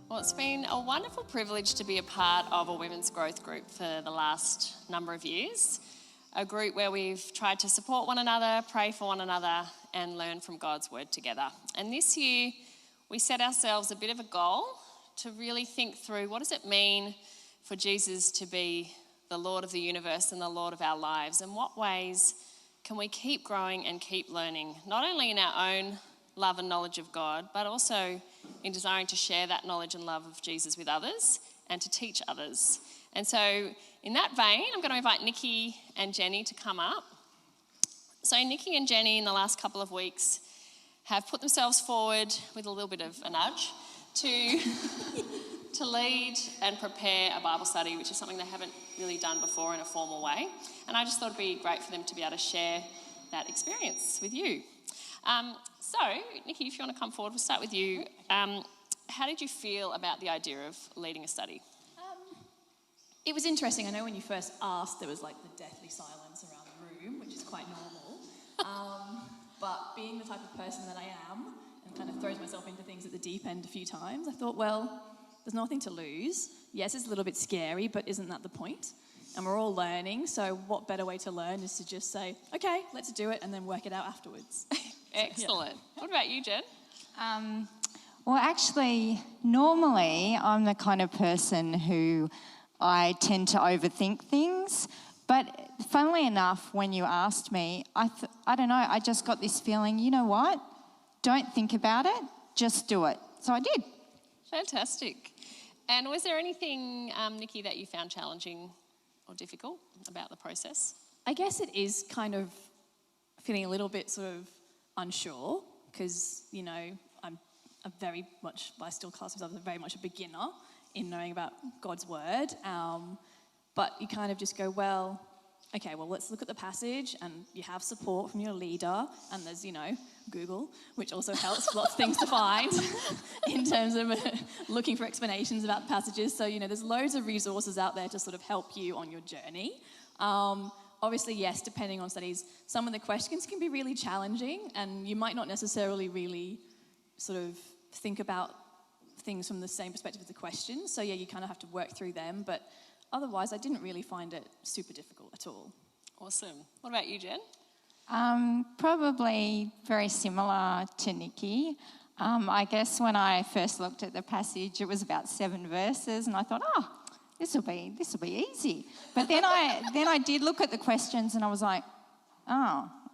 Well, it's been a wonderful privilege to be a part of a women's growth group for the last number of years. A group where we've tried to support one another, pray for one another, and learn from God's word together. And this year, we set ourselves a bit of a goal to really think through what does it mean for Jesus to be the Lord of the universe and the Lord of our lives, and what ways can we keep growing and keep learning, not only in our own love and knowledge of God, but also in desiring to share that knowledge and love of Jesus with others and to teach others. And so in that vein, I'm going to invite Nicki and Jenny to come up. So Nicki and Jenny in the last couple of weeks have put themselves forward with a little bit of a nudge to lead and prepare a Bible study, which is something they haven't really done before in a formal way. And I just thought it'd be great for them to be able to share that experience with you. So, Nicki, if you want to come forward, we'll start with you. How did you feel about the idea of leading a study? It was interesting. I know when you first asked, there was like the deathly silence around the room, which is quite normal. But being the type of person that I am, and kind of throws myself into things at the deep end a few times, I thought, well, there's nothing to lose. Yes, it's a little bit scary, but isn't that the point? And we're all learning, so what better way to learn is to just say, okay, let's do it, and then work it out afterwards. Excellent. Yeah. What about you, Jen? Well, actually, normally I'm the kind of person who I tend to overthink things. But funnily enough, when you asked me, I don't know, I just got this feeling, you know what? Don't think about it, just do it. So I did. Fantastic. And was there anything, Nicki, that you found challenging or difficult about the process? I guess it is kind of feeling a little bit sort of unsure because, you know, I still class myself as very much a beginner in knowing about God's word. But you kind of just go, well, okay, well, let's look at the passage, and you have support from your leader, and there's, you know, Google, which also helps, lots of things to find in terms of looking for explanations about passages. So, you know, there's loads of resources out there to sort of help you on your journey. Obviously, yes, depending on studies, some of the questions can be really challenging, and you might not necessarily really sort of think about things from the same perspective as the questions. So, yeah, you kind of have to work through them, but otherwise, I didn't really find it super difficult at all. Awesome. What about you, Jen? Probably very similar to Nicki. I guess when I first looked at the passage, it was about 7 verses, and I thought, this will be easy. But then I did look at the questions, and I was like,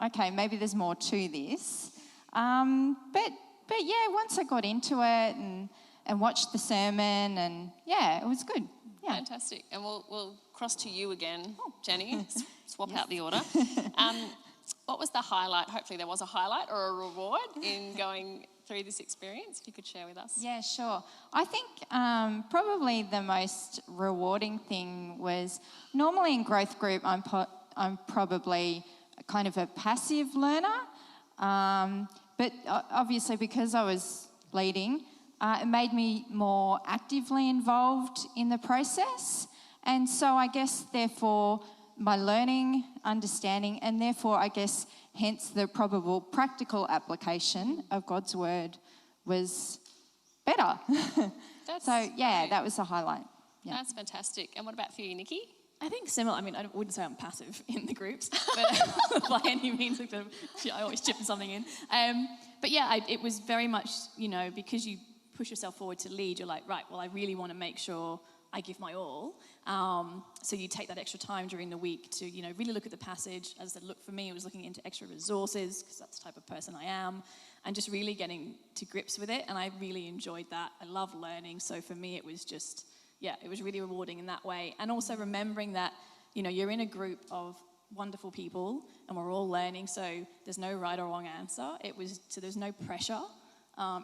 okay, maybe there's more to this. But yeah, once I got into it and watched the sermon, and yeah, it was good. Yeah. Fantastic. And we'll cross to you again, Jenny. Swap out the order. What was the highlight? Hopefully there was a highlight or a reward in going through this experience, if you could share with us. Yeah, sure. I think probably the most rewarding thing was, normally in growth group I'm probably kind of a passive learner, but obviously because I was leading, it made me more actively involved in the process. And so I guess, therefore, my learning, understanding, and therefore, I guess, hence the probable practical application of God's word was better. That was the highlight. Yeah. That's fantastic. And what about for you, Nicki? I think similar. I mean, I wouldn't say I'm passive in the groups, but by any means, I always chip something in. But yeah, it was very much, you know, because you push yourself forward to lead, you're like, right, well, I really want to make sure I give my all. So you take that extra time during the week to, you know, really look at the passage. As I said, look, for me, it was looking into extra resources because that's the type of person I am, and just really getting to grips with it. And I really enjoyed that. I love learning. So for me, it was just, it was really rewarding in that way. And also remembering that, you know, you're in a group of wonderful people and we're all learning. So there's no right or wrong answer. So there's no pressure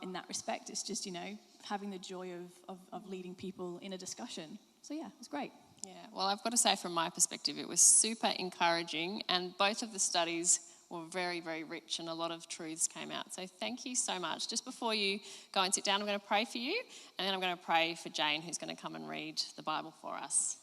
in that respect. It's just, you know, having the joy of leading people in a discussion. So yeah, it was great. Yeah, well, I've got to say from my perspective, it was super encouraging, and both of the studies were very, very rich, and a lot of truths came out. So thank you so much. Just before you go and sit down, I'm going to pray for you, and then I'm going to pray for Jane, who's going to come and read the Bible for us.